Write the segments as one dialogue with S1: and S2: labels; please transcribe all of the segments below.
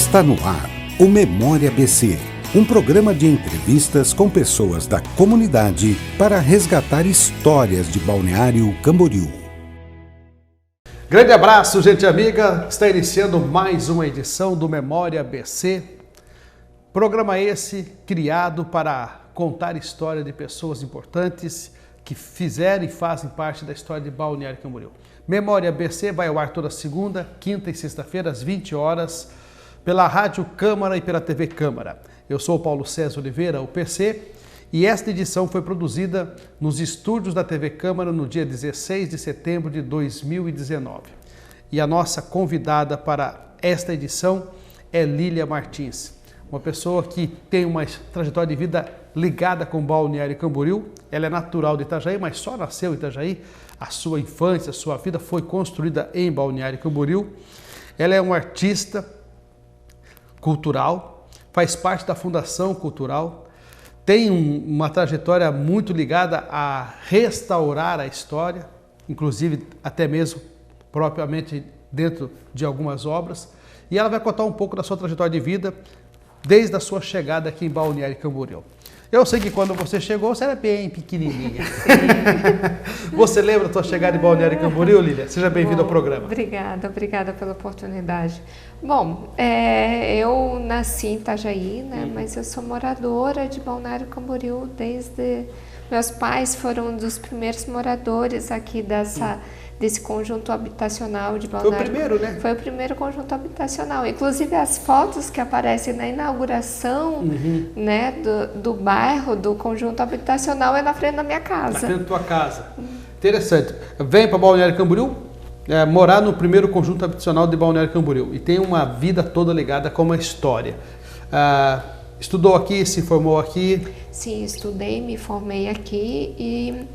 S1: Está no ar o Memória BC, um programa de entrevistas com pessoas da comunidade para resgatar histórias de Balneário Camboriú.
S2: Grande abraço, gente amiga. Está iniciando mais uma edição do Memória BC. Programa esse criado para contar história de pessoas importantes que fizeram e fazem parte da história de Balneário Camboriú. Memória BC vai ao ar toda segunda, quinta e sexta-feira às 20 horas pela Rádio Câmara e pela TV Câmara. Eu sou o Paulo César Oliveira, o PC, e esta edição foi produzida nos estúdios da TV Câmara no dia 16 de setembro de 2019. E a nossa convidada para esta edição é Lília Martins, uma pessoa que tem uma trajetória de vida ligada com Balneário Camboriú. Ela é natural de Itajaí, mas só nasceu em Itajaí. A sua infância, a sua vida foi construída em Balneário Camboriú. Ela é uma artista cultural, faz parte da Fundação Cultural, tem uma trajetória muito ligada a restaurar a história, inclusive até mesmo propriamente dentro de algumas obras, e ela vai contar um pouco da sua trajetória de vida desde a sua chegada aqui em Balneário Camboriú. Eu sei que quando você chegou, você era bem pequenininha. Você lembra da sua chegada em Balneário Camboriú, Lília? Seja bem-vinda ao programa.
S3: Obrigada pela oportunidade. Bom, eu nasci em Itajaí, né? Mas eu sou moradora de Balneário Camboriú desde... Meus pais foram um dos primeiros moradores aqui desse conjunto habitacional de Balneário.
S2: Foi o primeiro, né?
S3: Foi o primeiro conjunto habitacional. Inclusive as fotos que aparecem na inauguração né, do bairro, do conjunto habitacional, é na frente da minha casa.
S2: Na frente da tua casa. Interessante. Vem para Balneário Camboriú, morar no primeiro conjunto habitacional de Balneário Camboriú e tem uma vida toda ligada com uma história. Estudou aqui, se formou aqui?
S3: Sim, estudei, me formei aqui e,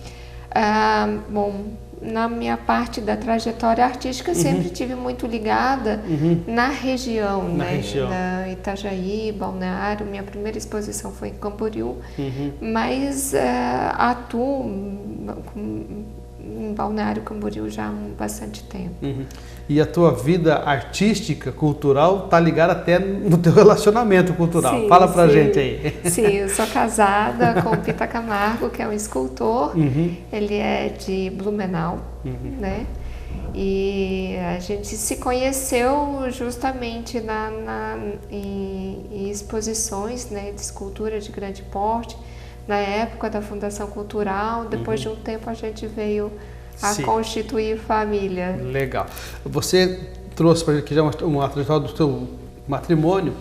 S3: bom, na minha parte da trajetória artística sempre tive muito ligada na região, né? Na Itajaí, Balneário. Minha primeira exposição foi em Camboriú, mas atuo em Balneário Camboriú já há bastante tempo.
S2: E a tua vida artística, cultural, está ligada até no teu relacionamento cultural.
S3: Sim,
S2: fala pra gente aí.
S3: Sim, eu sou casada com o Pita Camargo, que é um escultor. Ele é de Blumenau, né? E a gente se conheceu justamente em exposições, né, de escultura de grande porte, na época da Fundação Cultural. Depois de um tempo a gente veio a constituir família.
S2: Legal. Você trouxe para a gente aqui já uma trajetória do seu matrimônio,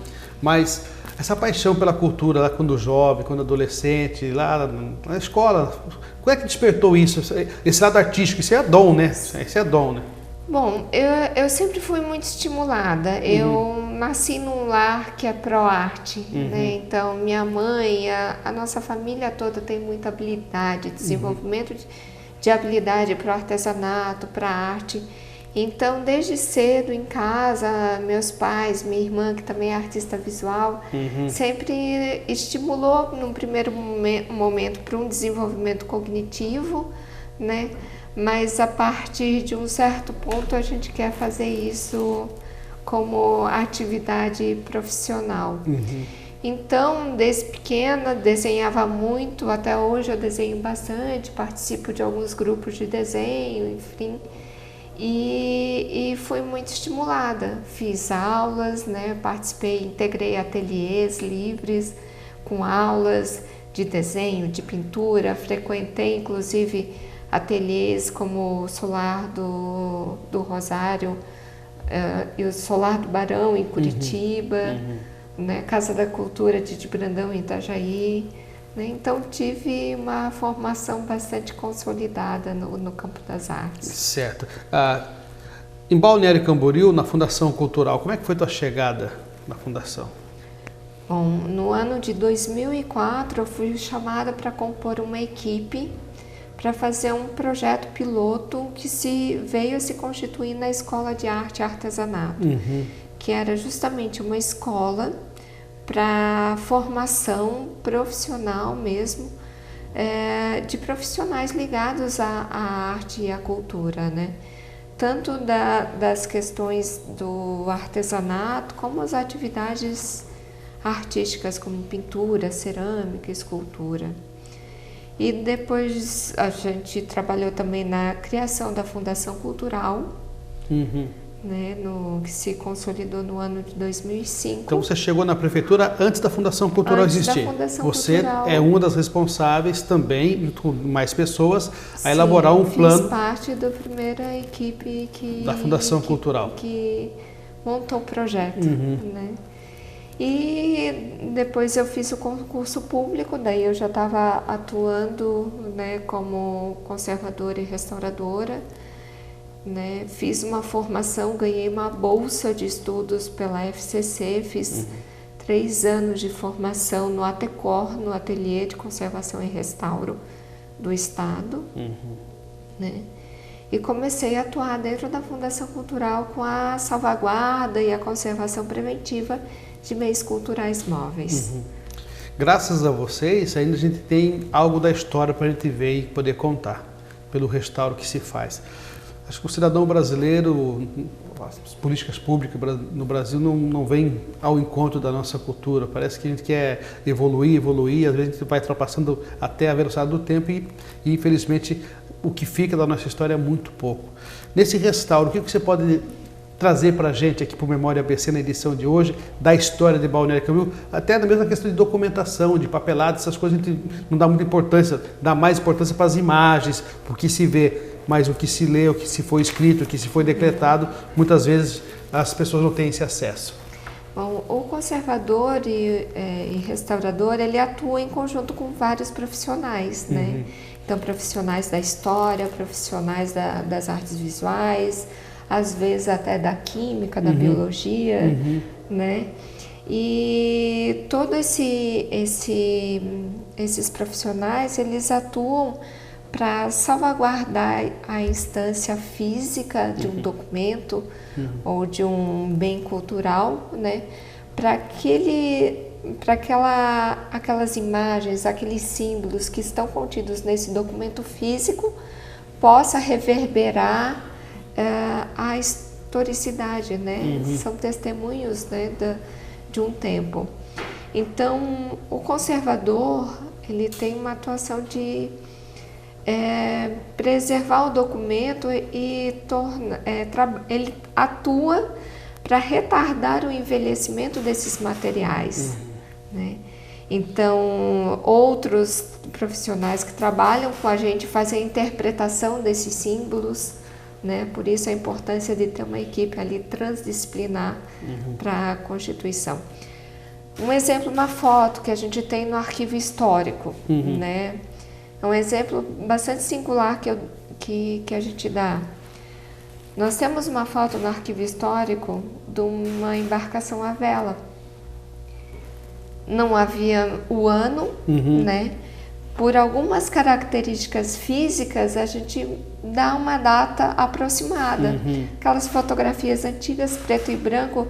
S2: mas essa paixão pela cultura, lá quando jovem, quando adolescente, lá na escola, como é que despertou isso? Esse lado artístico, isso é dom, né? Isso é dom, né?
S3: Bom, eu sempre fui muito estimulada. Eu nasci num lar que é pró-arte, né? Então, minha mãe, a nossa família toda tem muita habilidade, desenvolvimento de habilidade para o artesanato, para a arte. Então, desde cedo em casa, meus pais, minha irmã, que também é artista visual, sempre estimulou, num primeiro momento, para um desenvolvimento cognitivo, né? Mas a partir de um certo ponto a gente quer fazer isso como atividade profissional. Então, desde pequena, desenhava muito, até hoje eu desenho bastante, participo de alguns grupos de desenho, enfim. E fui muito estimulada. Fiz aulas, né? Participei, integrei ateliês livres com aulas de desenho, de pintura, frequentei inclusive ateliês como o Solar do Rosário e o Solar do Barão em Curitiba, né? Casa da Cultura de Brandão em Itajaí, né? Então tive uma formação bastante consolidada no campo das artes.
S2: Certo. Em Balneário Camboriú, na Fundação Cultural, como é que foi tua chegada na Fundação?
S3: Bom, no ano de 2004 eu fui chamada para compor uma equipe para fazer um projeto piloto que veio a se constituir na Escola de Arte e Artesanato, que era justamente uma escola para formação profissional mesmo, de profissionais ligados à arte e à cultura, né? tanto das questões do artesanato, como as atividades artísticas, como pintura, cerâmica, escultura. E depois a gente trabalhou também na criação da Fundação Cultural, né, que se consolidou no ano de 2005.
S2: Então você chegou na prefeitura antes da Fundação Cultural existir. Você é uma das responsáveis também, junto com mais pessoas, a elaborar um plano.
S3: Fiz parte da primeira equipe
S2: da Fundação Cultural
S3: que montou o projeto, né? E depois eu fiz o concurso público, daí eu já estava atuando, né, como conservadora e restauradora, né? Fiz uma formação, ganhei uma bolsa de estudos pela FCC, fiz 3 anos de formação no ATECOR, no Ateliê de Conservação e Restauro do Estado, né? E comecei a atuar dentro da Fundação Cultural com a salvaguarda e a conservação preventiva de bens culturais móveis.
S2: Graças a vocês, ainda a gente tem algo da história para a gente ver e poder contar, pelo restauro que se faz. Acho que o cidadão brasileiro, as políticas públicas no Brasil não vêm ao encontro da nossa cultura. Parece que a gente quer evoluir, às vezes a gente vai ultrapassando até a velocidade do tempo e infelizmente, o que fica da nossa história é muito pouco. Nesse restauro, o que você pode trazer para a gente aqui para o Memória ABC na edição de hoje, da história de Balneário Camboriú, até na mesma questão de documentação, de papelado, essas coisas a gente não dá muita importância, dá mais importância para as imagens, para o que se vê, mas o que se lê, o que se foi escrito, o que se foi decretado, muitas vezes as pessoas não têm esse acesso.
S3: Bom, o conservador e restaurador, ele atua em conjunto com vários profissionais, né? Então, profissionais da história, profissionais das artes visuais, às vezes até da química, da biologia, né? E todos esses profissionais, eles atuam para salvaguardar a instância física de um documento ou de um bem cultural, né? Para aquelas imagens, aqueles símbolos que estão contidos nesse documento físico possa reverberar a historicidade, né? São testemunhos, né, de um tempo. Então, o conservador, ele tem uma atuação de preservar o documento e ele atua para retardar o envelhecimento desses materiais, né? Então, outros profissionais que trabalham com a gente fazem a interpretação desses símbolos, né? Por isso a importância de ter uma equipe ali transdisciplinar para a Constituição. Um exemplo, uma foto que a gente tem no arquivo histórico, né? É um exemplo bastante singular que a gente dá. Nós temos uma foto no arquivo histórico de uma embarcação à vela. Não havia o ano, né? Por algumas características físicas, a gente dá uma data aproximada. Aquelas fotografias antigas, preto e branco,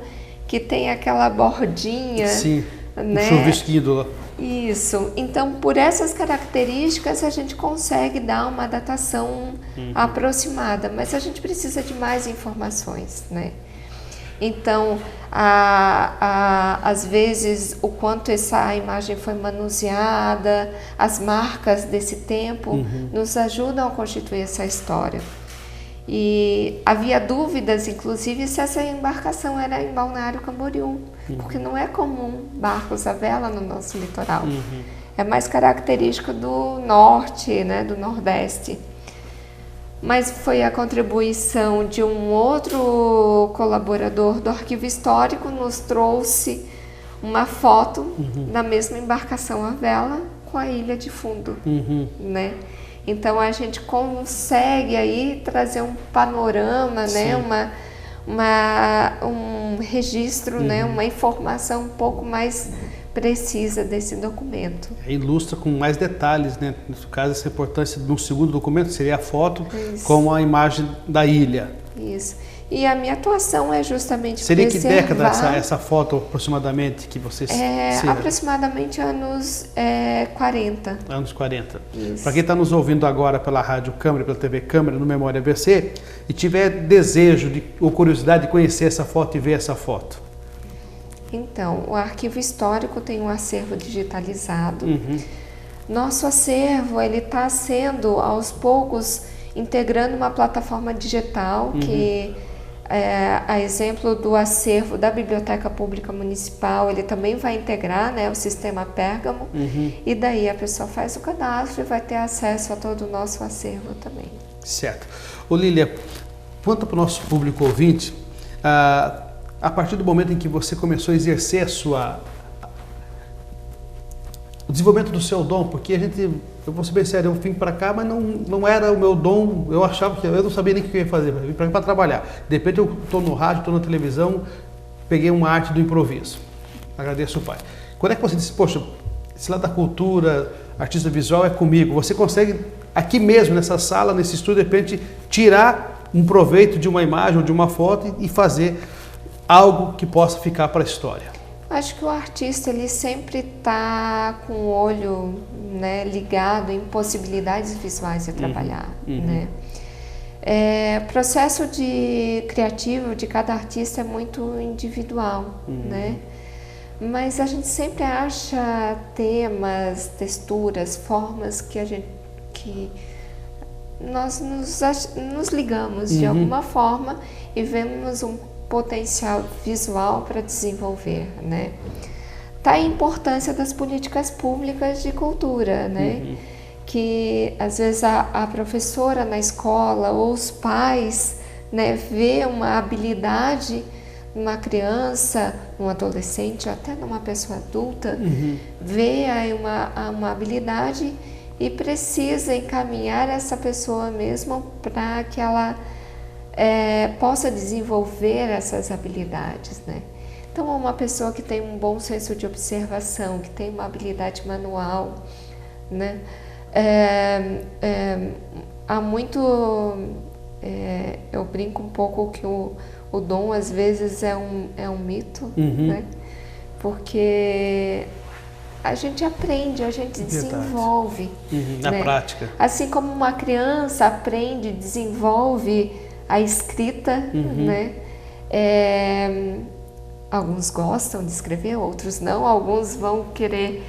S3: que tem aquela bordinha.
S2: Sim,
S3: né?
S2: Um chuvisquinho lá.
S3: Isso. Então, por essas características, a gente consegue dar uma datação aproximada, mas a gente precisa de mais informações, né? Então, às vezes, o quanto essa imagem foi manuseada, as marcas desse tempo, nos ajudam a constituir essa história. E havia dúvidas, inclusive, se essa embarcação era em Balneário Camboriú, porque não é comum barcos à vela no nosso litoral. É mais característico do norte, né, do nordeste. Mas foi a contribuição de um outro colaborador do arquivo histórico, nos trouxe uma foto da mesma embarcação à vela com a ilha de fundo, né? Então a gente consegue aí trazer um panorama, né? Um registro, né? Uma informação um pouco mais precisa desse documento.
S2: Ilustra com mais detalhes, né? No caso, essa importância de um segundo documento seria a foto com a imagem da ilha.
S3: Isso. E a minha atuação é justamente
S2: Seria
S3: preservar...
S2: que década essa foto aproximadamente que você...
S3: aproximadamente anos 40.
S2: Anos 40. Para quem está nos ouvindo agora pela Rádio Câmara, pela TV Câmara, no Memória ABC, e tiver desejo ou curiosidade de conhecer essa foto e ver essa foto.
S3: Então, o arquivo histórico tem um acervo digitalizado. Nosso acervo ele está sendo, aos poucos, integrando uma plataforma digital que... a exemplo do acervo da Biblioteca Pública Municipal, ele também vai integrar, né, o sistema Pérgamo, e daí a pessoa faz o cadastro e vai ter acesso a todo o nosso acervo também.
S2: Certo. Ô Lília, conta para o nosso público ouvinte, a partir do momento em que você começou a exercer o desenvolvimento do seu dom, porque eu vou ser bem sério, eu vim para cá, mas não era o meu dom, eu achava que eu não sabia nem o que eu ia fazer, eu vim para cá para trabalhar. De repente eu estou no rádio, estou na televisão, peguei uma arte do improviso. Agradeço o Pai. Quando é que você disse, poxa, esse lado da cultura, artista visual é comigo, você consegue aqui mesmo, nessa sala, nesse estúdio, de repente, tirar um proveito de uma imagem ou de uma foto e fazer algo que possa ficar para a história?
S3: Acho que o artista ele sempre está com o olho, né, ligado em possibilidades visuais de trabalhar, né? O processo criativo de cada artista é muito individual, né? Mas a gente sempre acha temas, texturas, formas que nós nos ligamos de alguma forma e vemos um potencial visual para desenvolver, né? Tá a importância das políticas públicas de cultura, né? Que às vezes a professora na escola ou os pais, né, vê uma habilidade numa criança, num adolescente, até numa pessoa adulta, vê aí uma habilidade e precisa encaminhar essa pessoa mesmo para que ela possa desenvolver essas habilidades, né? Então, uma pessoa que tem um bom senso de observação, que tem uma habilidade manual, né? Há muito... eu brinco um pouco que o dom, às vezes, é um mito, né? Porque a gente aprende, a gente desenvolve.
S2: Na
S3: né?
S2: prática.
S3: Assim como uma criança aprende, desenvolve a escrita, né? Alguns gostam de escrever, outros não. Alguns vão querer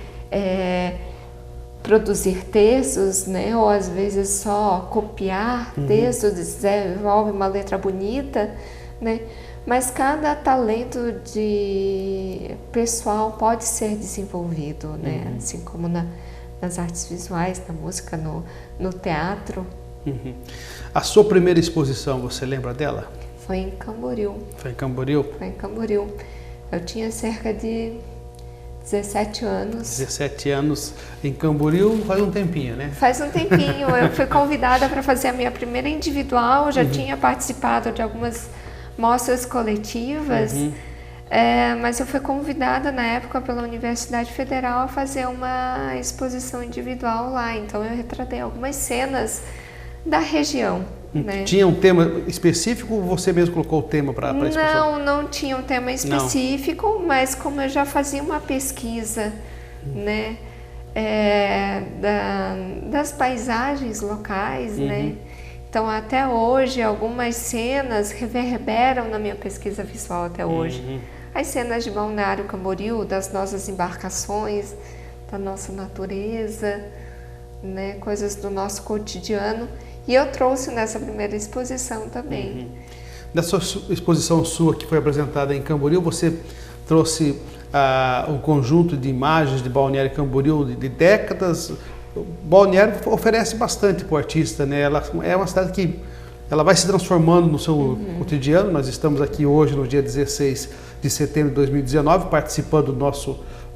S3: produzir textos, né? Ou às vezes só copiar textos, desenvolve uma letra bonita, né? Mas cada talento pessoal pode ser desenvolvido, né? Assim como nas artes visuais, na música, no teatro.
S2: A sua primeira exposição, você lembra dela?
S3: Foi em Camboriú.
S2: Foi em Camboriú?
S3: Foi em Camboriú. Eu tinha cerca de 17 anos.
S2: 17 anos em Camboriú, faz um tempinho, né?
S3: Faz um tempinho. Eu fui convidada para fazer a minha primeira individual, já tinha participado de algumas mostras coletivas, mas eu fui convidada na época pela Universidade Federal a fazer uma exposição individual lá. Então eu retratei algumas cenas da região. Né?
S2: Tinha um tema específico ou você mesmo colocou o tema para a exposição?
S3: Não tinha um tema específico, mas como eu já fazia uma pesquisa, né, das paisagens locais, né? Então até hoje algumas cenas reverberam na minha pesquisa visual até hoje. As cenas de Balneário Camboriú, das nossas embarcações, da nossa natureza, né, coisas do nosso cotidiano. E eu trouxe nessa primeira exposição também.
S2: Nessa exposição sua que foi apresentada em Camboriú, você trouxe um conjunto de imagens de Balneário Camboriú de décadas. O Balneário oferece bastante para o artista, né? Ela é uma cidade que ela vai se transformando no seu cotidiano. Nós estamos aqui hoje, no dia 16 de setembro de 2019, participando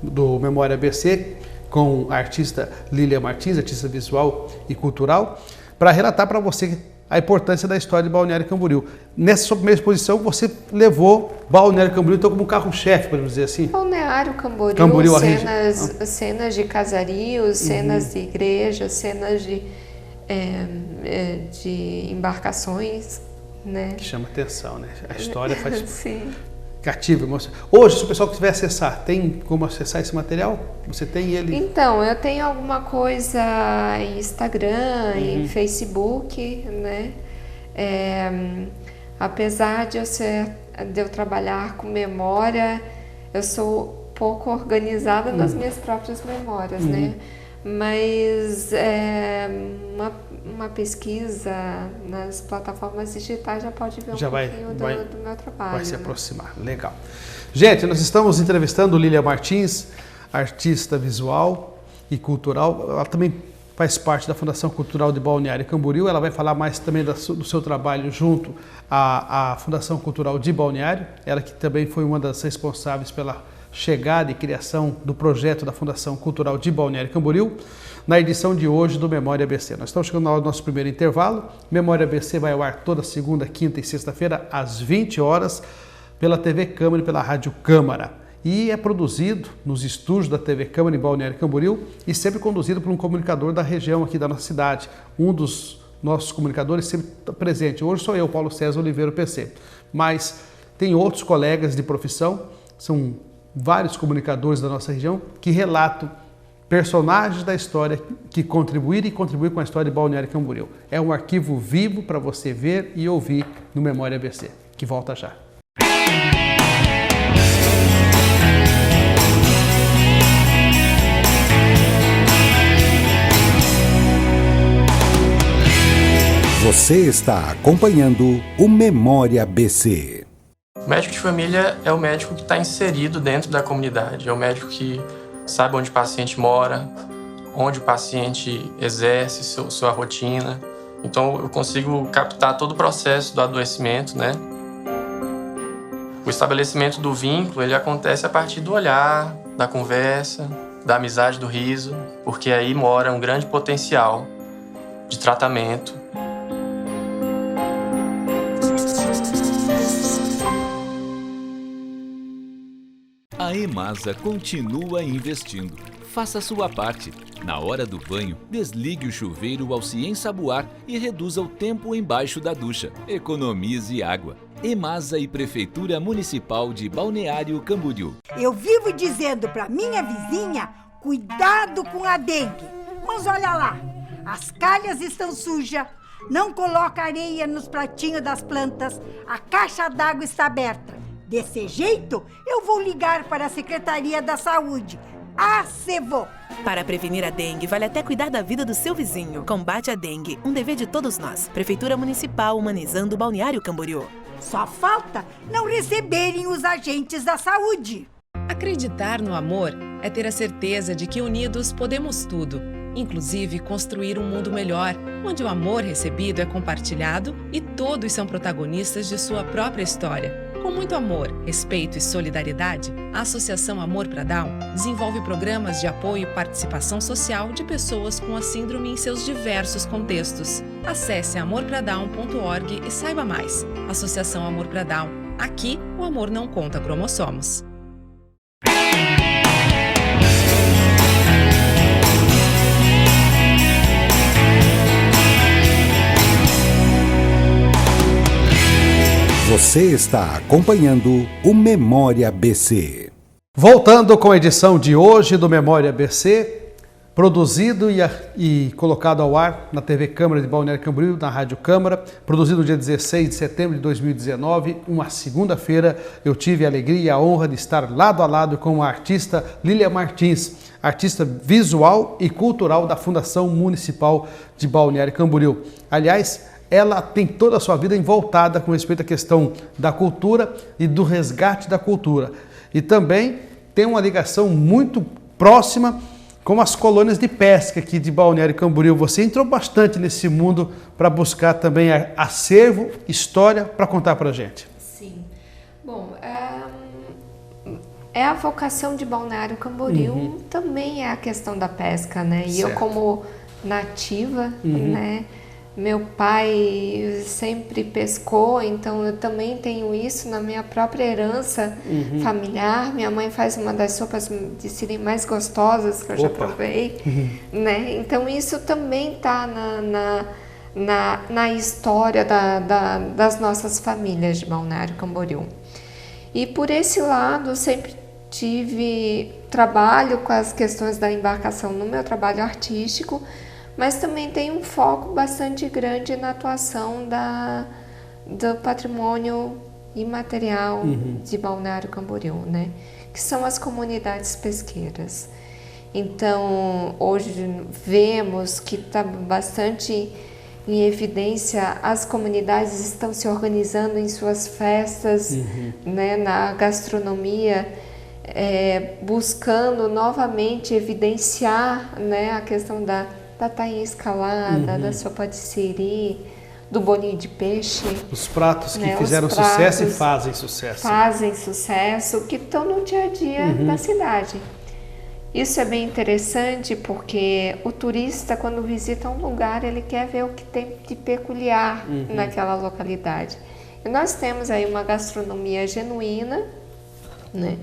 S2: do Memória ABC com a artista Lília Martins, artista visual e cultural, para relatar para você a importância da história de Balneário Camboriú. Nessa sua primeira exposição, você levou Balneário Camboriú então como carro-chefe, podemos dizer assim?
S3: Balneário Camboriú, cenas de casarios, cenas de igrejas, cenas de embarcações, né?
S2: Que chama atenção, né? A história faz
S3: Sim.
S2: cativa, emoção. Hoje, se o pessoal quiser acessar, tem como acessar esse material? Você tem ele?
S3: Então, eu tenho alguma coisa em Instagram, em Facebook, né? Apesar de eu trabalhar com memória, eu sou pouco organizada nas minhas próprias memórias, né? Mas uma pesquisa nas plataformas digitais já pode ver pouquinho do meu trabalho.
S2: Vai se aproximar, legal. Gente, nós estamos entrevistando Lília Martins, artista visual e cultural. Ela também faz parte da Fundação Cultural de Balneário Camboriú. Ela vai falar mais também do seu trabalho junto à Fundação Cultural de Balneário. Ela que também foi uma das responsáveis pela chegada e criação do projeto da Fundação Cultural de Balneário Camboriú, na edição de hoje do Memória ABC. Nós estamos chegando na hora do nosso primeiro intervalo. Memória ABC vai ao ar toda segunda, quinta e sexta-feira, às 20 horas, pela TV Câmara e pela Rádio Câmara. E é produzido nos estúdios da TV Câmara em Balneário Camboriú e sempre conduzido por um comunicador da região aqui da nossa cidade. Um dos nossos comunicadores sempre presente. Hoje sou eu, Paulo César Oliveira, PC. Mas tem outros colegas de profissão, são vários comunicadores da nossa região que relatam personagens da história que contribuíram e contribuem com a história de Balneário Camboriú. É um arquivo vivo para você ver e ouvir no Memória ABC, que volta já.
S1: Você está acompanhando o Memória ABC.
S4: O médico de família é o médico que está inserido dentro da comunidade, é o médico que sabe onde o paciente mora, onde o paciente exerce sua rotina. Então eu consigo captar todo o processo do adoecimento, né? O estabelecimento do vínculo, ele acontece a partir do olhar, da conversa, da amizade, do riso, porque aí mora um grande potencial de tratamento.
S5: A EMASA continua investindo. Faça a sua parte. Na hora do banho, desligue o chuveiro ao se ensaboar e reduza o tempo embaixo da ducha. Economize água. EMASA e Prefeitura Municipal de Balneário Camboriú.
S6: Eu vivo dizendo para minha vizinha, cuidado com a dengue. Mas olha lá, as calhas estão sujas, não coloca areia nos pratinhos das plantas, a caixa d'água está aberta. Desse jeito, eu vou ligar para a Secretaria da Saúde, a SEVO.
S7: Para prevenir a dengue, vale até cuidar da vida do seu vizinho. Combate a dengue, um dever de todos nós. Prefeitura Municipal humanizando o Balneário Camboriú.
S6: Só falta não receberem os agentes da saúde.
S8: Acreditar no amor é ter a certeza de que unidos podemos tudo, inclusive construir um mundo melhor, onde o amor recebido é compartilhado e todos são protagonistas de sua própria história. Com muito amor, respeito e solidariedade, a Associação Amor pra Down desenvolve programas de apoio e participação social de pessoas com a síndrome em seus diversos contextos. Acesse amorpradown.org e saiba mais. Associação Amor pra Down. Aqui, o amor não conta cromossomos.
S1: Você está acompanhando o Memória ABC.
S2: Voltando com a edição de hoje do Memória ABC, produzido e colocado ao ar na TV Câmara de Balneário Camboriú, na Rádio Câmara, produzido no dia 16 de setembro de 2019, uma segunda-feira. Eu tive a alegria e a honra de estar lado a lado com a artista Lília Martins, artista visual e cultural da Fundação Municipal de Balneário Camboriú. Aliás, ela tem toda a sua vida envoltada com respeito à questão da cultura e do resgate da cultura. E também tem uma ligação muito próxima com as colônias de pesca aqui de Balneário Camboriú. Você entrou bastante nesse mundo para buscar também acervo, história para contar para a gente.
S3: Sim. Bom, a vocação de Balneário Camboriú também é a questão da pesca, né? E eu como nativa, né? Meu pai sempre pescou, então eu também tenho isso na minha própria herança familiar. Minha mãe faz uma das sopas de siri mais gostosas que eu já provei, né? Então isso também está na história das nossas famílias de Balneário Camboriú. E por esse lado, sempre trabalho com as questões da embarcação no meu trabalho artístico, mas também tem um foco bastante grande na atuação do patrimônio imaterial de Balneário Camboriú, né? Que são as comunidades pesqueiras. Então, hoje vemos que está bastante em evidência, as comunidades estão se organizando em suas festas, né, na gastronomia, buscando novamente evidenciar, né, a questão da tainha escalada, da sopa de siri, do bolinho de peixe.
S2: Os pratos que
S3: né,
S2: fizeram sucesso e fazem sucesso.
S3: Fazem sucesso, que estão no dia a dia da cidade. Isso é bem interessante porque o turista, quando visita um lugar, ele quer ver o que tem de peculiar naquela localidade. E nós temos aí uma gastronomia genuína, né?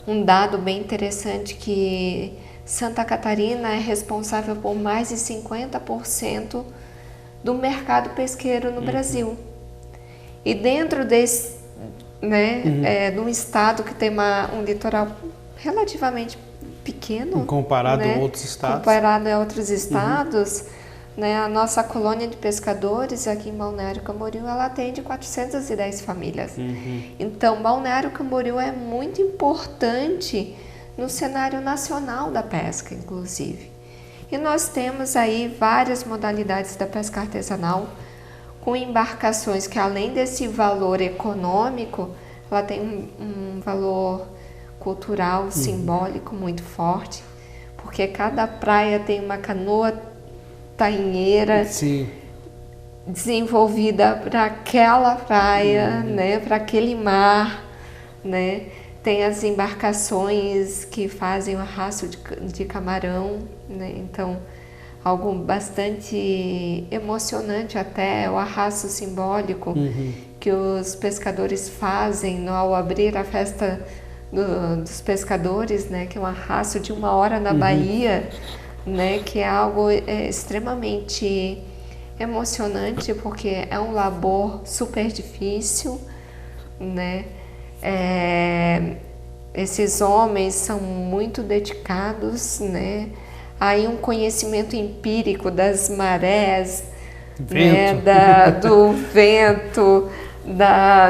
S3: Um dado bem interessante que Santa Catarina é responsável por mais de 50% do mercado pesqueiro no Brasil. E dentro desse, né, de um estado que tem um litoral relativamente pequeno,
S2: comparado
S3: né,
S2: a outros estados.
S3: Comparado a outros estados, né, a nossa colônia de pescadores aqui em Balneário Camboriú, ela atende 410 famílias. Então, Balneário Camboriú é muito importante no cenário nacional da pesca, inclusive. E nós temos aí várias modalidades da pesca artesanal, com embarcações que, além desse valor econômico, ela tem um valor cultural, simbólico muito forte, porque cada praia tem uma canoa tainheira desenvolvida para aquela praia, né, para aquele mar, né? Tem as embarcações que fazem o arrasto de camarão, né? Então, algo bastante emocionante até, o arrasto simbólico que os pescadores fazem ao abrir a festa dos pescadores, né, que é um arrasto de 1 hora na Bahia, né, que é algo extremamente emocionante, porque é um labor super difícil, né? Esses homens são muito dedicados, né? Aí um conhecimento empírico das marés, né, do vento,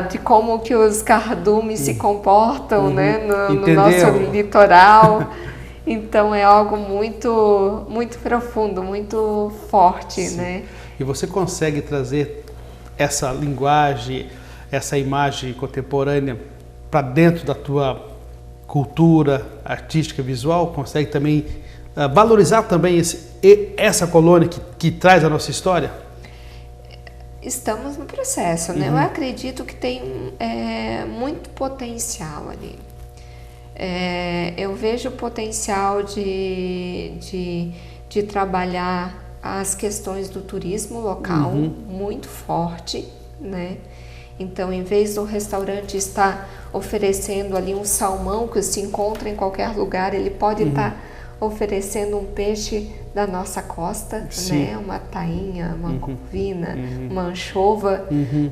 S3: de como que os cardumes se comportam, né, no nosso litoral. Então é algo muito, muito profundo, muito forte, né?
S2: E você consegue trazer essa linguagem, essa imagem contemporânea para dentro da tua cultura artística visual? Consegue também valorizar também essa colônia que traz a nossa história?
S3: Estamos no processo, né? Eu acredito que tem muito potencial ali. Eu vejo o potencial de trabalhar as questões do turismo local muito forte, né? Então, em vez do restaurante estar oferecendo ali um salmão que se encontra em qualquer lugar, ele pode estar oferecendo um peixe da nossa costa, né? Uma tainha, uma corvina, uma anchova,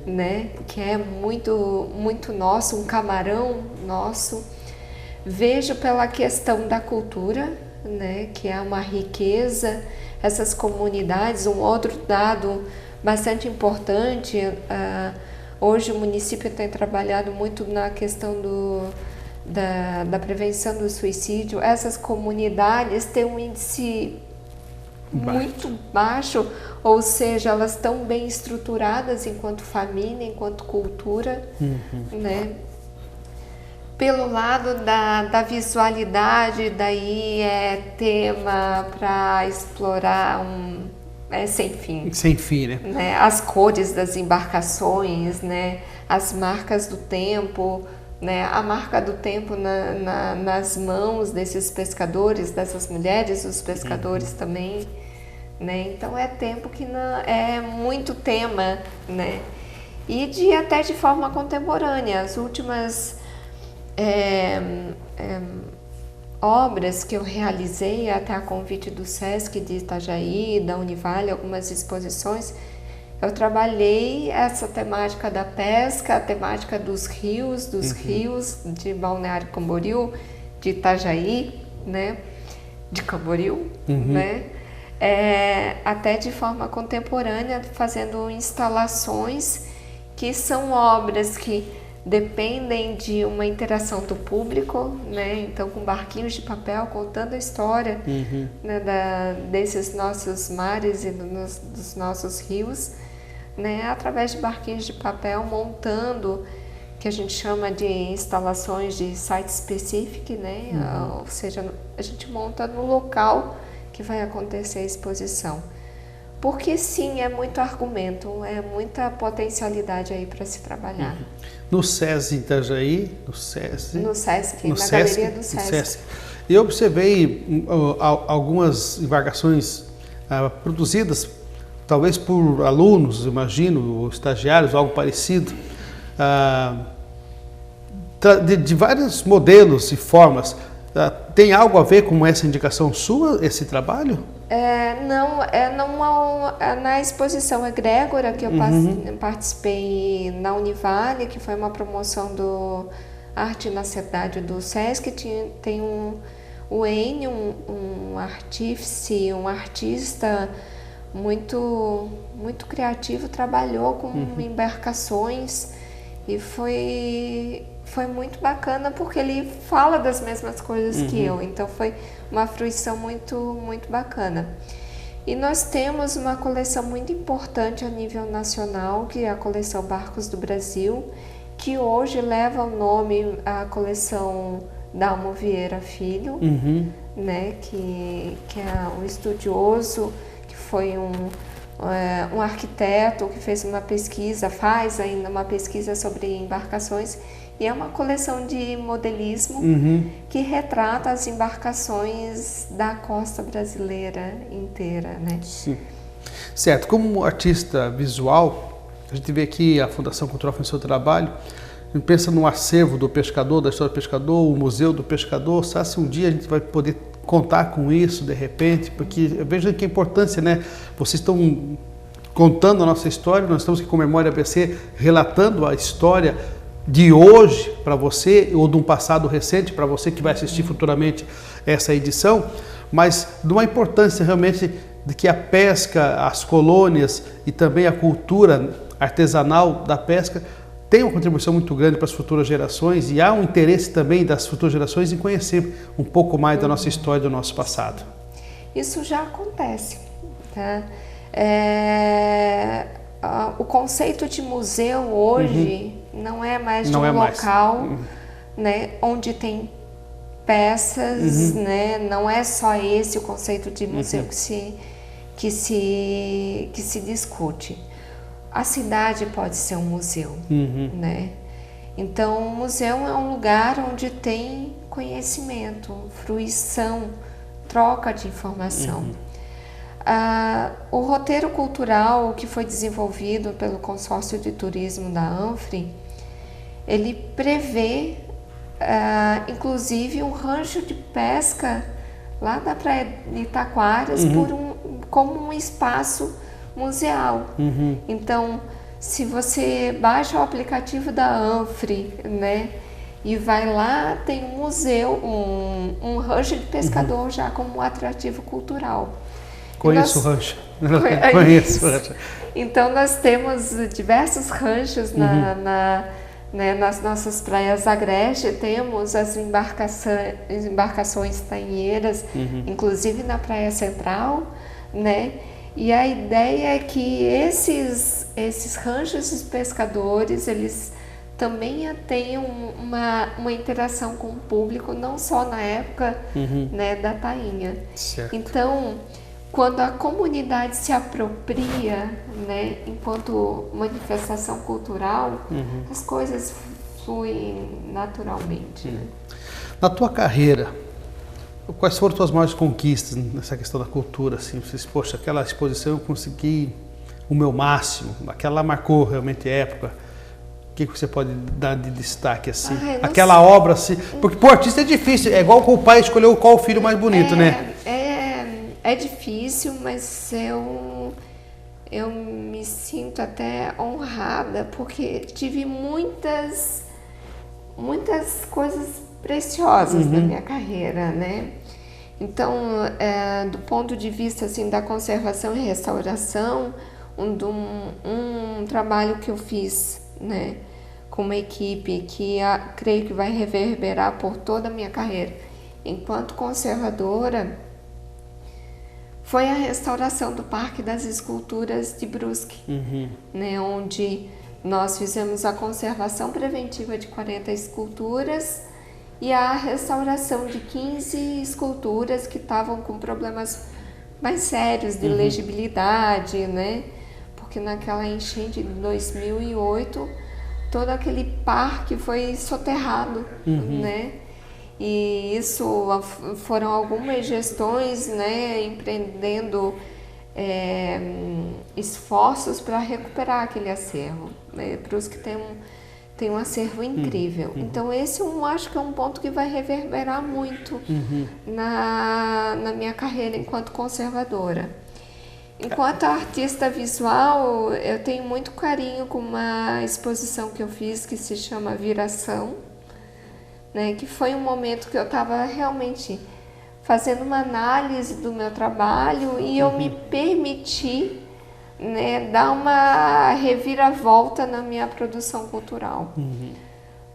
S3: né? Que é muito, muito nosso, um camarão nosso. Vejo pela questão da cultura, né? Que é uma riqueza, essas comunidades. Um outro dado bastante importante, hoje o município tem trabalhado muito na questão da prevenção do suicídio. Essas comunidades têm um índice muito baixo, ou seja, elas estão bem estruturadas enquanto família, enquanto cultura, né? Pelo lado da visualidade, daí é tema para explorar sem fim.
S2: Sem fim, né?
S3: As cores das embarcações, né? As marcas do tempo, né? A marca do tempo nas mãos desses pescadores, dessas mulheres, os pescadores também, né? Então é tempo que é muito tema, né? E até de forma contemporânea. As últimas obras que eu realizei até a convite do SESC de Itajaí, da Univale, algumas exposições, eu trabalhei essa temática da pesca, a temática dos rios de Balneário Camboriú, de Itajaí, né, de Camboriú, né, até de forma contemporânea, fazendo instalações que são obras que dependem de uma interação do público, né? Então, com barquinhos de papel contando a história, né, desses nossos mares e dos nossos rios, né? Através de barquinhos de papel, montando, que a gente chama de instalações de site specific, né? Ou seja, a gente monta no local que vai acontecer a exposição. Porque sim, é muito argumento, é muita potencialidade aí para se trabalhar.
S2: No SESI Itajaí, no SESC,
S3: na galeria do SESC.
S2: Eu observei algumas embarcações produzidas, talvez por alunos, imagino, ou estagiários, algo parecido, de vários modelos e formas. Tem algo a ver com essa indicação sua, esse trabalho? Na exposição Egrégora, que eu participei na Univale, que foi uma promoção do Arte na Cidade do SESC, tem o Enio, um artífice, um artista muito criativo, trabalhou com embarcações e foi muito bacana porque ele fala das mesmas coisas que eu, então foi uma fruição muito bacana. E nós temos uma coleção muito importante a nível nacional, que é a coleção Barcos do Brasil, que hoje leva o nome a coleção Dalmo Vieira Filho, né, que é um estudioso, que foi um arquiteto que fez uma pesquisa, faz ainda uma pesquisa sobre embarcações, e é uma coleção de modelismo que retrata as embarcações da costa brasileira inteira, né? Sim. Certo. Como artista visual, a gente vê aqui a Fundação Cultural faz o seu trabalho, a gente pensa no acervo do pescador, da história do pescador, o Museu do Pescador. Sabe se um dia a gente vai poder contar com isso, de repente? Porque eu vejo que a importância, né? Vocês estão contando a nossa história, nós estamos aqui com Memória ABC, relatando a história de hoje para você, ou de um passado recente para você que vai assistir futuramente essa edição, mas de uma importância realmente de que a pesca, as colônias e também a cultura artesanal da pesca tem uma contribuição muito grande para as futuras gerações, e há um interesse também das futuras gerações em conhecer um pouco mais da nossa história e do nosso passado.
S3: Isso já acontece, tá? O conceito de museu hoje não é mais de um local, né, onde tem peças, né? Não é só esse o conceito de museu que se discute. A cidade pode ser um museu, né? Então, o museu é um lugar onde tem conhecimento, fruição, troca de informação. O roteiro cultural que foi desenvolvido pelo Consórcio de Turismo da ANFRE, ele prevê, inclusive, um rancho de pesca lá da Praia de Itaquaras como um espaço museal. Então, se você baixa o aplicativo da ANFRE, né, e vai lá, tem um museu, um rancho de pescador já como um atrativo cultural.
S2: Conheço o rancho. Conheço o rancho.
S3: Então, nós temos diversos ranchos nas nossas praias agreste, temos as embarcações tainheiras, inclusive na Praia Central, né? E a ideia é que esses ranchos de pescadores, eles também tenham uma interação com o público, não só na época né, da tainha.
S2: Certo.
S3: Então, quando a comunidade se apropria, né, enquanto manifestação cultural, as coisas fluem naturalmente. Né?
S2: Na tua carreira, quais foram as tuas maiores conquistas nessa questão da cultura? Assim, você disse, poxa, aquela exposição eu consegui o meu máximo, aquela marcou realmente a época. O que você pode dar de destaque assim?
S3: Aquela
S2: obra assim, porque pro artista é difícil, é igual com o pai escolheu qual o filho mais bonito, né?
S3: É difícil, mas eu me sinto até honrada, porque tive muitas coisas preciosas na minha carreira, né? Então, do ponto de vista assim, da conservação e restauração, um trabalho que eu fiz, né, com uma equipe que creio que vai reverberar por toda a minha carreira enquanto conservadora, foi a restauração do Parque das Esculturas de Brusque, né, onde nós fizemos a conservação preventiva de 40 esculturas e a restauração de 15 esculturas que estavam com problemas mais sérios de legibilidade, né? Porque naquela enchente de 2008, todo aquele parque foi soterrado, né? E isso foram algumas gestões, né, empreendendo esforços para recuperar aquele acervo. Brusque tem um acervo incrível. Então esse eu acho que é um ponto que vai reverberar muito na minha carreira enquanto conservadora. Enquanto artista visual, eu tenho muito carinho com uma exposição que eu fiz que se chama Viração, né, que foi um momento que eu estava realmente fazendo uma análise do meu trabalho e eu me permiti, né, dar uma reviravolta na minha produção cultural.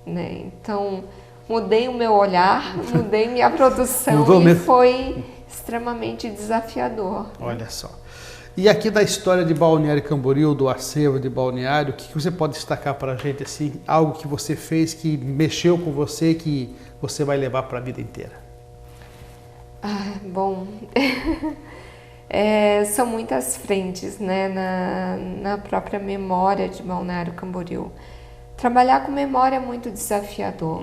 S3: Né? Então, mudei o meu olhar, mudei minha produção e foi extremamente desafiador.
S2: Olha só. E aqui da história de Balneário Camboriú, do acervo de Balneário, o que você pode destacar para a gente, assim, algo que você fez que mexeu com você, que você vai levar para a vida inteira?
S3: Bom, são muitas frentes, né, na própria memória de Balneário Camboriú. Trabalhar com memória é muito desafiador,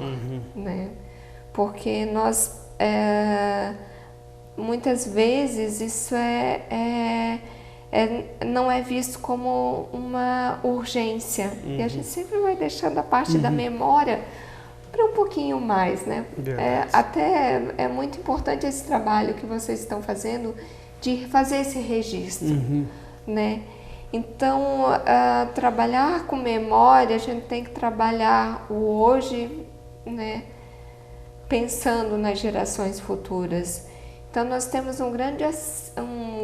S3: né, porque nós, muitas vezes, isso não é visto como uma urgência. E a gente sempre vai deixando a parte da memória para um pouquinho mais, né? Até é muito importante esse trabalho que vocês estão fazendo de fazer esse registro, né? Então, trabalhar com memória, a gente tem que trabalhar o hoje, né? Pensando nas gerações futuras. Então, nós temos um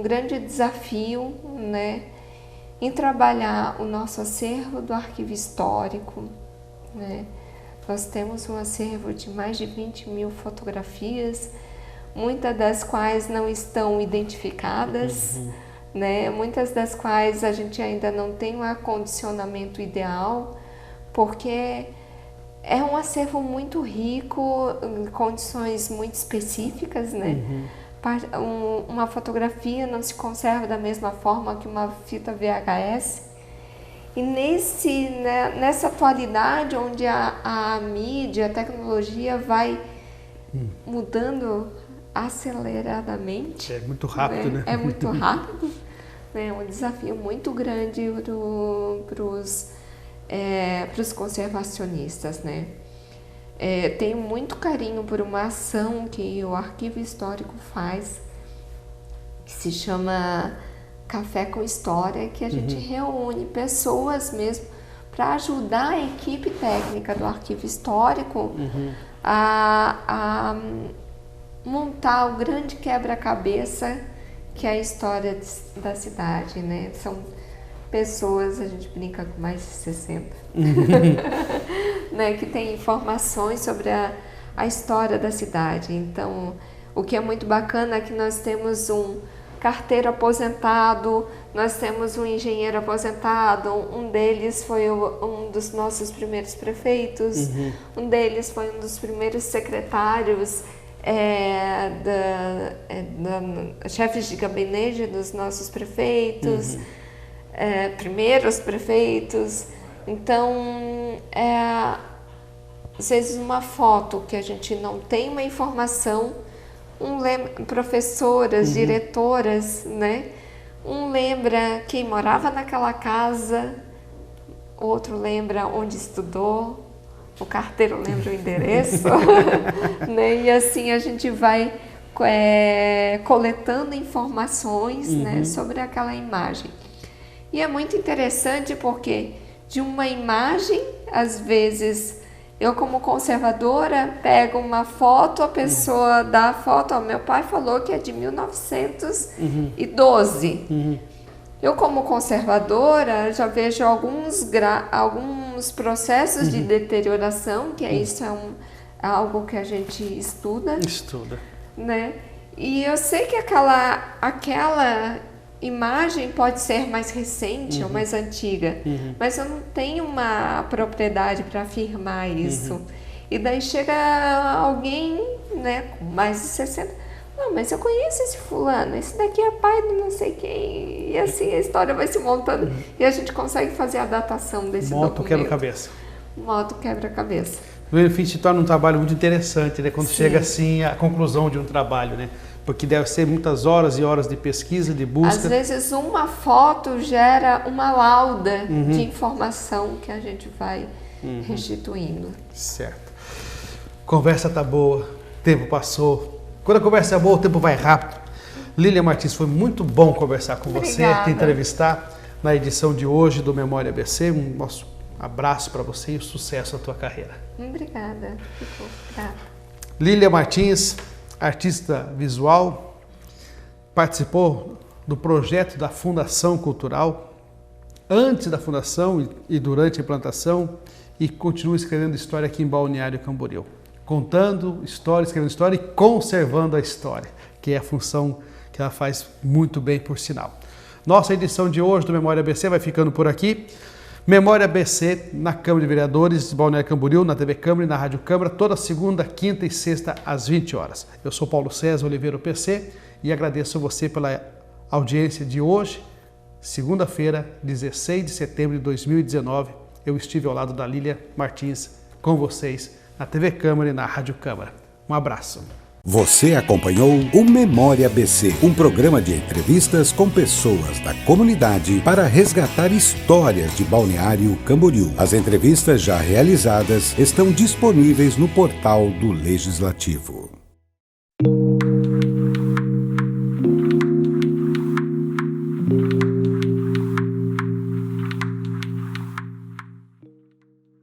S3: grande desafio, né, em trabalhar o nosso acervo do arquivo histórico, né? Nós temos um acervo de mais de 20 mil fotografias, muitas das quais não estão identificadas, né? Muitas das quais a gente ainda não tem um acondicionamento ideal, porque é um acervo muito rico, em condições muito específicas, né? Uma fotografia não se conserva da mesma forma que uma fita VHS. E nessa atualidade, onde a mídia, a tecnologia vai mudando aceleradamente.
S2: É muito rápido, né?
S3: É muito rápido. É um desafio muito grande para os conservacionistas, né? Tenho muito carinho por uma ação que o Arquivo Histórico faz, que se chama Café com História, que a gente reúne pessoas mesmo para ajudar a equipe técnica do Arquivo Histórico a montar o grande quebra-cabeça que é a história da cidade, né? São pessoas, a gente brinca com mais de 60, né, que tem informações sobre a história da cidade. Então, o que é muito bacana é que nós temos um carteiro aposentado, nós temos um engenheiro aposentado, um deles foi um dos nossos primeiros prefeitos, um deles foi um dos primeiros secretários, chefes de gabinete dos nossos prefeitos, primeiros prefeitos. Então, às vezes uma foto que a gente não tem uma informação, professoras, diretoras, né? Lembra quem morava naquela casa, outro lembra onde estudou, o carteiro lembra o endereço, né? E assim a gente vai coletando informações, né, sobre aquela imagem. E é muito interessante porque de uma imagem, às vezes, eu como conservadora pego uma foto, a pessoa dá a foto, meu pai falou que é de 1912. Eu como conservadora já vejo alguns processos de deterioração, que isso é algo que a gente estuda. Né? E eu sei que aquela imagem pode ser mais recente ou mais antiga, mas eu não tenho uma propriedade para afirmar isso. E daí chega alguém, né, com mais de 60, não, mas eu conheço esse fulano, esse daqui é pai do não sei quem, e assim a história vai se montando e a gente consegue fazer a datação desse documento.
S2: Moto quebra-cabeça.
S3: Moto quebra-cabeça.
S2: No fim, se torna um trabalho muito interessante, né? Quando chega assim a conclusão de um trabalho, né? Porque deve ser muitas horas e horas de pesquisa, de busca.
S3: Às vezes uma foto gera uma lauda de informação que a gente vai restituindo.
S2: Certo. Conversa tá boa, tempo passou. Quando a conversa é boa, o tempo vai rápido. Lília Martins, foi muito bom conversar com você, te entrevistar na edição de hoje do Memória ABC. Um nosso abraço para você e sucesso na tua carreira.
S3: Obrigada. Fico grata.
S2: Lília Martins, artista visual, participou do projeto da Fundação Cultural, antes da fundação e durante a implantação, e continua escrevendo história aqui em Balneário Camboriú. Contando história, escrevendo história e conservando a história, que é a função que ela faz muito bem, por sinal. Nossa edição de hoje do Memória ABC vai ficando por aqui. Memória ABC na Câmara de Vereadores de Balneário Camboriú, na TV Câmara e na Rádio Câmara, toda segunda, quinta e sexta, às 20 horas. Eu sou Paulo César Oliveira, o PC, e agradeço a você pela audiência de hoje, segunda-feira, 16 de setembro de 2019. Eu estive ao lado da Lília Martins com vocês na TV Câmara e na Rádio Câmara. Um abraço.
S1: Você acompanhou o Memória ABC, um programa de entrevistas com pessoas da comunidade para resgatar histórias de Balneário Camboriú. As entrevistas já realizadas estão disponíveis no portal do Legislativo.